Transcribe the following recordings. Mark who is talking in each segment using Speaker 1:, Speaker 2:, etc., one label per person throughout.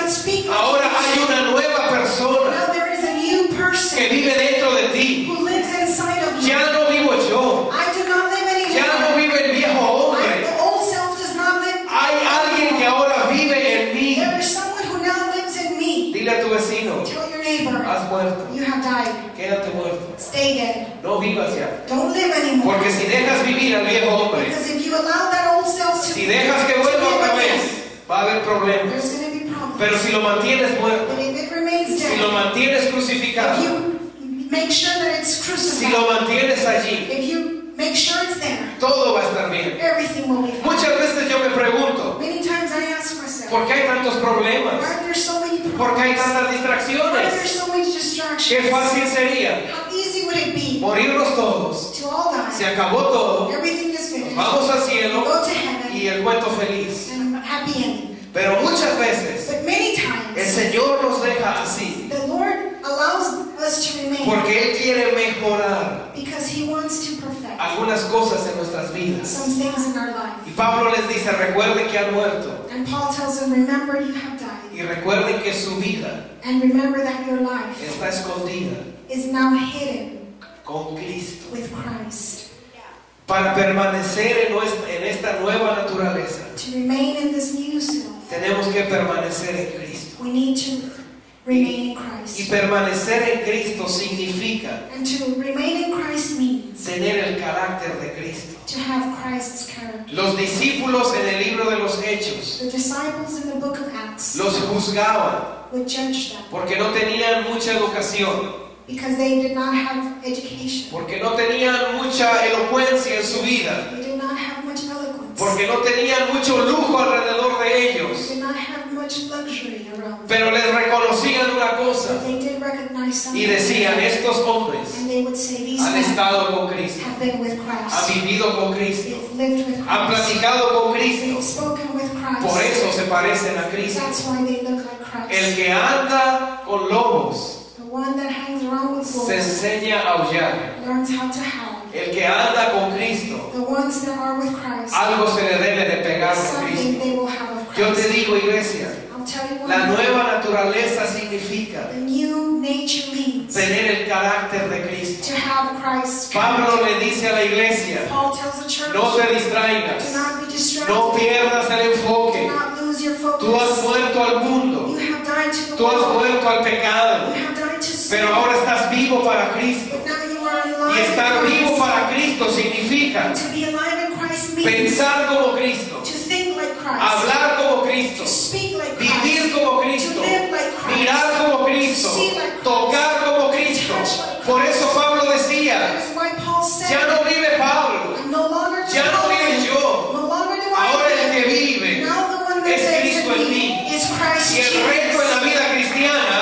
Speaker 1: cannot speak like
Speaker 2: Ahora
Speaker 1: you
Speaker 2: hay
Speaker 1: used to.
Speaker 2: una nueva persona
Speaker 1: Now there is a new person
Speaker 2: que vive dentro de ti.
Speaker 1: who lives inside of you.
Speaker 2: Ya no vivo yo.
Speaker 1: I do not live anymore.
Speaker 2: Ya no vive el viejo hombre.
Speaker 1: The old self does not live.
Speaker 2: Hay alguien que ahora vive en mí.
Speaker 1: There is someone who now lives in me.
Speaker 2: Dile a tu vecino,
Speaker 1: Tell your neighbor,
Speaker 2: has muerto.
Speaker 1: you have died.
Speaker 2: Quédate muerto.
Speaker 1: Stay dead.
Speaker 2: No vivas ya.
Speaker 1: Don't live anymore.
Speaker 2: Porque si dejas vivir al viejo hombre,
Speaker 1: Because if you allow that old self to
Speaker 2: si dejas que vuelva otra vez, va a haber problemas.
Speaker 1: there's going to be problems.
Speaker 2: Pero si lo mantienes muerto,
Speaker 1: But if it remains
Speaker 2: si lo
Speaker 1: dead,
Speaker 2: mantienes
Speaker 1: if
Speaker 2: crucificado,
Speaker 1: you make sure that it's
Speaker 2: si
Speaker 1: crucified,
Speaker 2: lo mantienes allí,
Speaker 1: if you make sure it's there,
Speaker 2: todo va a estar bien.
Speaker 1: everything will be fine.
Speaker 2: Muchas veces yo me pregunto,
Speaker 1: Many times I ask myself,
Speaker 2: ¿por qué hay tantos problemas?
Speaker 1: why are there so many
Speaker 2: ¿Por qué hay
Speaker 1: problems?
Speaker 2: tantas
Speaker 1: Why are there
Speaker 2: distracciones?
Speaker 1: so many distractions?
Speaker 2: Qué fácil sería
Speaker 1: How easy would it be
Speaker 2: morirnos todos.
Speaker 1: to all
Speaker 2: Se
Speaker 1: die?
Speaker 2: acabó todo,
Speaker 1: Everything is finished.
Speaker 2: vamos al
Speaker 1: We
Speaker 2: cielo
Speaker 1: go to heaven
Speaker 2: y el cuento feliz.
Speaker 1: and happy ending.
Speaker 2: Pero muchas veces
Speaker 1: But many
Speaker 2: el
Speaker 1: times,
Speaker 2: Señor nos deja así
Speaker 1: the Lord allows us to remain
Speaker 2: porque Él quiere mejorar
Speaker 1: because He wants to perfect
Speaker 2: algunas cosas en nuestras vidas.
Speaker 1: some things in our
Speaker 2: Y
Speaker 1: life.
Speaker 2: Pablo les dice, recuerden que han muerto
Speaker 1: And Paul tells them, remember you have died.
Speaker 2: y recuerden que su vida
Speaker 1: And remember that your life
Speaker 2: está escondida
Speaker 1: is now hidden
Speaker 2: con Cristo.
Speaker 1: with Christ.
Speaker 2: Para permanecer en esta nueva naturaleza,
Speaker 1: To remain in this new self,
Speaker 2: tenemos que permanecer en Cristo.
Speaker 1: we need to remain in
Speaker 2: Y
Speaker 1: Christ.
Speaker 2: permanecer en Cristo significa
Speaker 1: And to remain in Christ means
Speaker 2: tener el carácter de Cristo.
Speaker 1: to have Christ's character.
Speaker 2: Los discípulos en el libro de los Hechos
Speaker 1: The disciples in the book of Acts
Speaker 2: los juzgaban
Speaker 1: would judge them
Speaker 2: porque no tenían mucha educación,
Speaker 1: because they did not have education.
Speaker 2: porque no tenían mucha elocuencia en su vida,
Speaker 1: They did not have much eloquence.
Speaker 2: porque no tenían mucho lujo alrededor de
Speaker 1: They
Speaker 2: ellos.
Speaker 1: did not have much luxury around them.
Speaker 2: Pero les reconocían una
Speaker 1: But
Speaker 2: cosa
Speaker 1: they did recognize something.
Speaker 2: y decían, estos hombres
Speaker 1: And they would say, these
Speaker 2: han
Speaker 1: men
Speaker 2: estado con Cristo,
Speaker 1: have been with
Speaker 2: han
Speaker 1: Christ.
Speaker 2: vivido con Cristo,
Speaker 1: They've lived with
Speaker 2: han
Speaker 1: Christ.
Speaker 2: platicado con
Speaker 1: They've
Speaker 2: Cristo,
Speaker 1: spoken with
Speaker 2: por
Speaker 1: Christ.
Speaker 2: eso se parecen a Cristo.
Speaker 1: That's why they look like
Speaker 2: El
Speaker 1: Christ.
Speaker 2: que anda con lobos
Speaker 1: The one that hangs around with
Speaker 2: se
Speaker 1: wolves
Speaker 2: enseña a aullar.
Speaker 1: learns how to howl.
Speaker 2: El que anda con Cristo,
Speaker 1: The ones that are with Christ,
Speaker 2: algo se le debe de pegar a
Speaker 1: something
Speaker 2: Cristo.
Speaker 1: they will have of
Speaker 2: Yo te
Speaker 1: Christ.
Speaker 2: digo, iglesia,
Speaker 1: I'll tell you
Speaker 2: la
Speaker 1: one thing.
Speaker 2: nueva naturaleza significa
Speaker 1: The new nature means
Speaker 2: tener el carácter de Cristo.
Speaker 1: to have Christ's
Speaker 2: Pablo
Speaker 1: character.
Speaker 2: le dice a la iglesia,
Speaker 1: Paul tells the church,
Speaker 2: no te
Speaker 1: do
Speaker 2: distraigas,
Speaker 1: not be distracted.
Speaker 2: no pierdas el
Speaker 1: Do
Speaker 2: enfoque.
Speaker 1: not lose your
Speaker 2: Tú has
Speaker 1: focus.
Speaker 2: muerto al mundo,
Speaker 1: You have died to the
Speaker 2: tú has
Speaker 1: world.
Speaker 2: muerto al pecado,
Speaker 1: You have died to sin.
Speaker 2: pero ahora estás vivo para Cristo.
Speaker 1: But now you are
Speaker 2: Y
Speaker 1: alive
Speaker 2: estar
Speaker 1: in
Speaker 2: vivo
Speaker 1: Christ.
Speaker 2: para Cristo significa
Speaker 1: To be alive in Christ means
Speaker 2: pensar como Cristo,
Speaker 1: to think like Christ,
Speaker 2: hablar como Cristo,
Speaker 1: to speak like
Speaker 2: vivir
Speaker 1: Christ,
Speaker 2: como
Speaker 1: to
Speaker 2: Cristo,
Speaker 1: live like Christ,
Speaker 2: mirar como Cristo,
Speaker 1: see like Christ,
Speaker 2: tocar como Cristo. Por eso Pablo
Speaker 1: That
Speaker 2: decía,
Speaker 1: is why Paul said,
Speaker 2: ya no vive Pablo,
Speaker 1: I'm no longer just
Speaker 2: ya no
Speaker 1: Paul,
Speaker 2: vive yo,
Speaker 1: no longer do
Speaker 2: ahora el
Speaker 1: I
Speaker 2: que
Speaker 1: live.
Speaker 2: vive
Speaker 1: Now the one that
Speaker 2: es
Speaker 1: lives
Speaker 2: Cristo en
Speaker 1: in
Speaker 2: mí.
Speaker 1: me is Christ
Speaker 2: Y el reto en la
Speaker 1: Jesus.
Speaker 2: vida cristiana,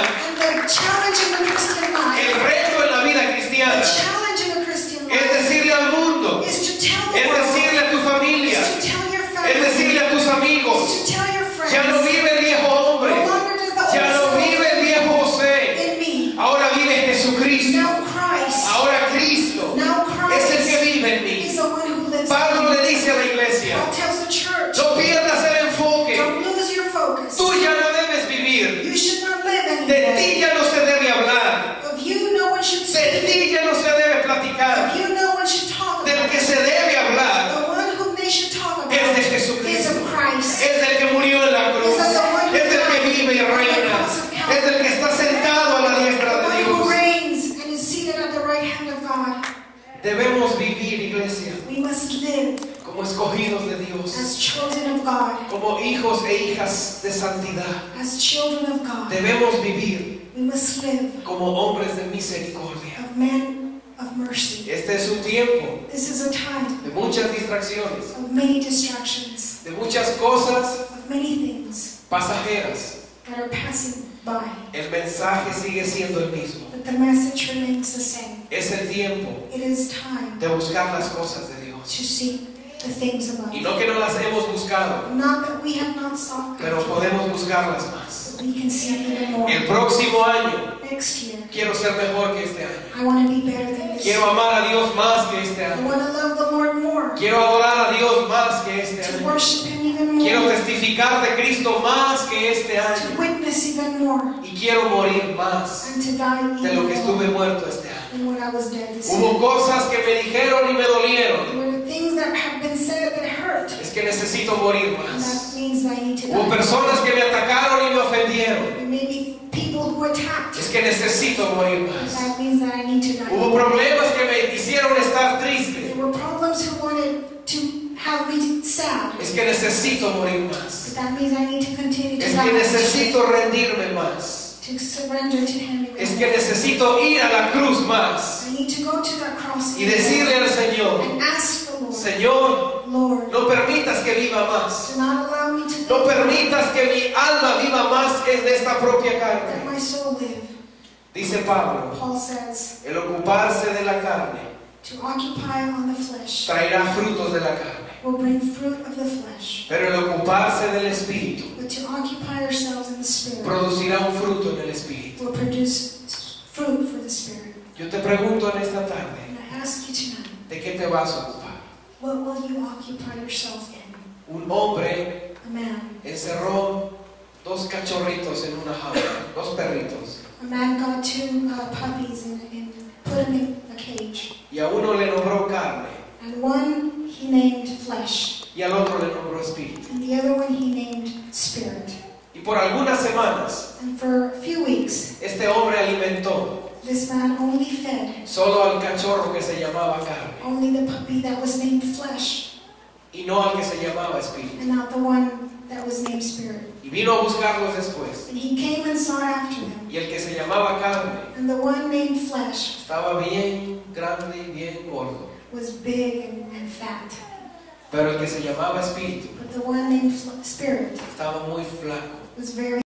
Speaker 1: And the challenge in the Christian
Speaker 2: el
Speaker 1: life,
Speaker 2: reto en la vida
Speaker 1: the
Speaker 2: cristiana
Speaker 1: challenge in the Christian
Speaker 2: es
Speaker 1: life
Speaker 2: decirle al mundo,
Speaker 1: is to tell the
Speaker 2: es
Speaker 1: world,
Speaker 2: decirle a tu familia,
Speaker 1: is to tell your
Speaker 2: es
Speaker 1: family,
Speaker 2: decirle a tus
Speaker 1: is
Speaker 2: amigos,
Speaker 1: to tell your friends,
Speaker 2: ya no vive el viejo hombre,
Speaker 1: no longer does the
Speaker 2: ya no
Speaker 1: old
Speaker 2: vive
Speaker 1: self
Speaker 2: el viejo José,
Speaker 1: in me.
Speaker 2: ahora vive Jesucristo,
Speaker 1: Now Christ,
Speaker 2: ahora Cristo
Speaker 1: now
Speaker 2: es el que
Speaker 1: Christ
Speaker 2: vive en mí.
Speaker 1: is the one who lives
Speaker 2: Pablo
Speaker 1: in me.
Speaker 2: le dice a la iglesia,
Speaker 1: Paul tells the church,
Speaker 2: no pierdas el enfoque,
Speaker 1: don't lose your focus.
Speaker 2: tú ya no debes vivir,
Speaker 1: You should not live
Speaker 2: de
Speaker 1: anymore.
Speaker 2: ti ya no se debe hablar,
Speaker 1: Of you, no one should
Speaker 2: de
Speaker 1: speak.
Speaker 2: ti ya no se debe platicar,
Speaker 1: Of you, no one should talk
Speaker 2: del
Speaker 1: about.
Speaker 2: que se debe hablar
Speaker 1: The one whom they should talk about
Speaker 2: es de
Speaker 1: is
Speaker 2: Jesucristo,
Speaker 1: of Christ.
Speaker 2: es del que murió en la cruz, es del que vive y reina, es del que está sentado a la diestra
Speaker 1: The
Speaker 2: de
Speaker 1: one who
Speaker 2: Dios.
Speaker 1: reigns and is seated at the right hand of God.
Speaker 2: Debemos vivir, iglesia,
Speaker 1: We must live
Speaker 2: como escogidos de Dios,
Speaker 1: as children of God.
Speaker 2: como hijos e hijas de santidad.
Speaker 1: As children of God.
Speaker 2: Debemos vivir
Speaker 1: We must live
Speaker 2: como hombres de misericordia.
Speaker 1: of men of mercy.
Speaker 2: Este es un tiempo
Speaker 1: This is a time
Speaker 2: de muchas distracciones,
Speaker 1: of many distractions,
Speaker 2: de muchas cosas
Speaker 1: of many things
Speaker 2: pasajeras.
Speaker 1: that are passing by.
Speaker 2: El mensaje sigue siendo el mismo.
Speaker 1: But the message remains the same.
Speaker 2: Es el tiempo
Speaker 1: It is time
Speaker 2: de buscar las cosas de Dios.
Speaker 1: to seek the things of
Speaker 2: Y
Speaker 1: God.
Speaker 2: no que no las hemos buscado,
Speaker 1: Not that we have not sought
Speaker 2: pero
Speaker 1: God,
Speaker 2: podemos buscarlas más.
Speaker 1: but we can seek even more.
Speaker 2: El próximo año
Speaker 1: Next year,
Speaker 2: quiero ser mejor que este año.
Speaker 1: I want to be better than this.
Speaker 2: Quiero amar a Dios más que este
Speaker 1: I
Speaker 2: año.
Speaker 1: want to love the Lord more,
Speaker 2: Quiero adorar a Dios más que este
Speaker 1: to
Speaker 2: año.
Speaker 1: worship Him even more.
Speaker 2: Quiero testificar de Cristo más que este
Speaker 1: to
Speaker 2: año.
Speaker 1: witness even more,
Speaker 2: Y quiero morir más
Speaker 1: and to die
Speaker 2: de lo que
Speaker 1: even
Speaker 2: estuve
Speaker 1: more
Speaker 2: muerto este año.
Speaker 1: than what I was dead this year.
Speaker 2: Hubo cosas que me dijeron y me dolieron.
Speaker 1: There were things that have been said that hurt,
Speaker 2: Es que necesito morir
Speaker 1: and
Speaker 2: más.
Speaker 1: that means that I need to
Speaker 2: Hubo
Speaker 1: die.
Speaker 2: personas que me atacaron y me ofendieron.
Speaker 1: There may be people who attacked,
Speaker 2: Es que necesito morir
Speaker 1: and
Speaker 2: más.
Speaker 1: that means that I need to die.
Speaker 2: Hubo problemas que me hicieron estar triste.
Speaker 1: There were problems who wanted to have me sad,
Speaker 2: Es que necesito morir más.
Speaker 1: but that means I need to continue to
Speaker 2: Es que
Speaker 1: die,
Speaker 2: necesito rendirme más.
Speaker 1: to surrender to Him.
Speaker 2: Es que necesito ir a la cruz más
Speaker 1: I need to go to that cross
Speaker 2: y decirle al Señor,
Speaker 1: and ask the Lord,
Speaker 2: Señor,
Speaker 1: Lord,
Speaker 2: no permitas que viva más.
Speaker 1: do not allow me to
Speaker 2: No
Speaker 1: live
Speaker 2: permitas que mi alma viva más que en esta propia
Speaker 1: that
Speaker 2: carne.
Speaker 1: my soul live.
Speaker 2: Dice Pablo,
Speaker 1: Paul says,
Speaker 2: el ocuparse de la carne
Speaker 1: to occupy on the flesh
Speaker 2: traerá frutos de la carne,
Speaker 1: will bring fruit of the flesh,
Speaker 2: pero el ocuparse del Espíritu
Speaker 1: but to occupy ourselves in the Spirit
Speaker 2: producirá un fruto en el Espíritu.
Speaker 1: will produce fruit for the Spirit.
Speaker 2: Yo te pregunto en esta tarde,
Speaker 1: And I ask you tonight,
Speaker 2: ¿de qué te vas a ocupar?
Speaker 1: what will you occupy yourself in?
Speaker 2: Un hombre
Speaker 1: A man.
Speaker 2: encerró dos cachorritos en una jaula, dos perritos,
Speaker 1: A man got two puppies and put them in a cage.
Speaker 2: y a uno le nombró carne
Speaker 1: And one he named flesh,
Speaker 2: y al otro le nombró espíritu.
Speaker 1: and the other one he named spirit.
Speaker 2: Y por algunas semanas
Speaker 1: And for a few weeks,
Speaker 2: este hombre alimentó
Speaker 1: this man only fed
Speaker 2: solo al cachorro que se llamaba carne
Speaker 1: only the puppy that was named flesh,
Speaker 2: y no al que se llamaba espíritu.
Speaker 1: and not the one that was named spirit.
Speaker 2: Y vino a buscarlos después,
Speaker 1: And he came and sought after them.
Speaker 2: y el que se llamaba carne
Speaker 1: And the one named flesh
Speaker 2: estaba bien grande y bien gordo,
Speaker 1: was big and fat.
Speaker 2: pero el que se llamaba espíritu
Speaker 1: But the one named spirit
Speaker 2: estaba muy flaco.
Speaker 1: was very